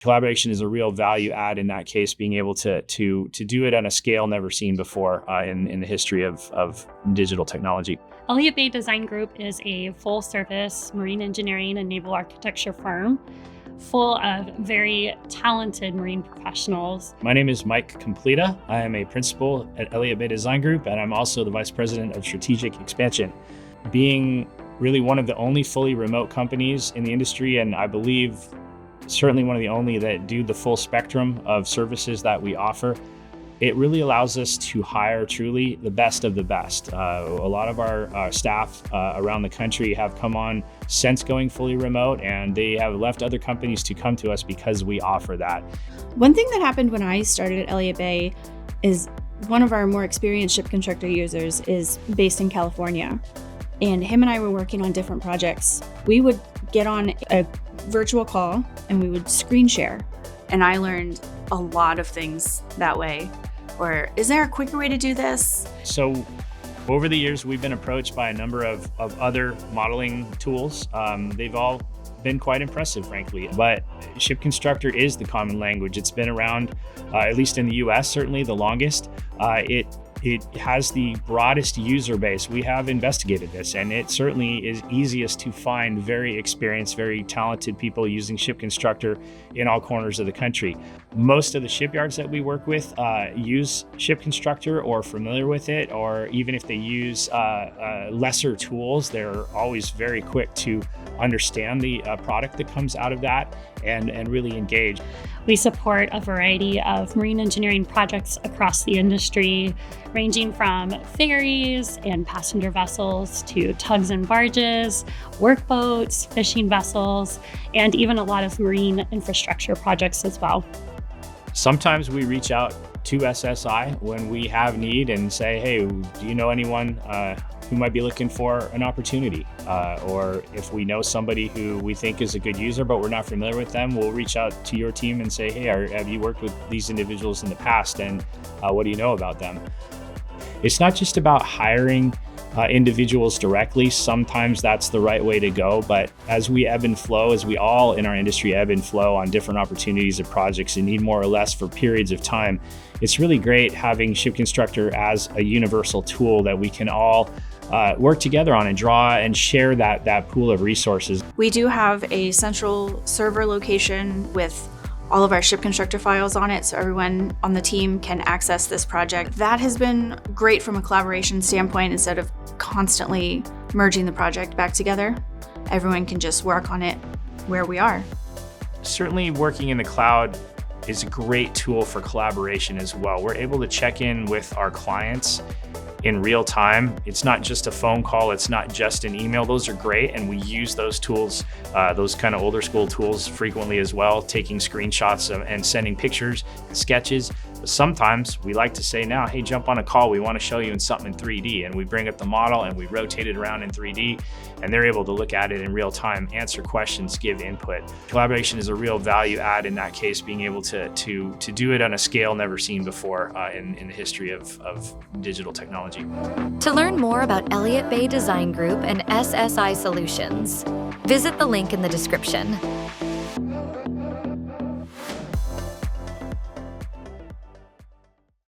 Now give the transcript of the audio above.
Collaboration is a real value add in that case, being able to do it on a scale never seen before in the history of digital technology. Elliott Bay Design Group is a full-service marine engineering and naval architecture firm full of very talented marine professionals. My name is Mike Completa. I am a principal at Elliott Bay Design Group, and I'm also the Vice President of Strategic Expansion. Being really one of the only fully remote companies in the industry, and I believe certainly one of the only that do the full spectrum of services that we offer, it really allows us to hire truly the best of the best. A lot of our staff around the country have come on since going fully remote, and they have left other companies to come to us because we offer that. One thing that happened when I started at Elliott Bay is one of our more experienced ShipConstructor users is based in California, and him and I were working on different projects. We would get on a virtual call and we would screen share, and I learned a lot of things that way. Or is there a quicker way to do this? So over the years, we've been approached by a number of other modeling tools. They've all been quite impressive, frankly, but ShipConstructor is the common language. It's been around, at least in the US, certainly the longest. It has the broadest user base. We have investigated this, and it certainly is easiest to find very experienced, very talented people using ShipConstructor in all corners of the country. Most of the shipyards that we work with use ShipConstructor or familiar with it, or even if they use lesser tools, they're always very quick to understand the product that comes out of that and really engage. We support a variety of marine engineering projects across the industry, ranging from ferries and passenger vessels to tugs and barges, workboats, fishing vessels, and even a lot of marine infrastructure projects as well. Sometimes we reach out to SSI when we have need and say, hey, do you know anyone who might be looking for an opportunity? Or if we know somebody who we think is a good user, but we're not familiar with them, we'll reach out to your team and say, hey, have you worked with these individuals in the past, and what do you know about them? It's not just about hiring individuals directly. Sometimes that's the right way to go, but as we ebb and flow, as we all in our industry ebb and flow on different opportunities and projects and need more or less for periods of time, it's really great having ShipConstructor as a universal tool that we can all work together on and draw and share that pool of resources. We do have a central server location with all of our ShipConstructor files on it, so everyone on the team can access this project. That has been great from a collaboration standpoint. Instead of constantly merging the project back together, everyone can just work on it where we are. Certainly working in the cloud is a great tool for collaboration as well. We're able to check in with our clients in real time. It's not just a phone call, it's not just an email. Those are great, and we use those tools, those kind of older school tools frequently as well, taking screenshots and sending pictures, sketches. But sometimes we like to say now, hey, jump on a call, we want to show you in something in 3D, and we bring up the model and we rotate it around in 3D, and they're able to look at it in real time, answer questions, give input. Collaboration is a real value add in that case, being able to do it on a scale never seen before in the history of digital technology. To learn more about Elliott Bay Design Group and SSI Solutions, visit the link in the description.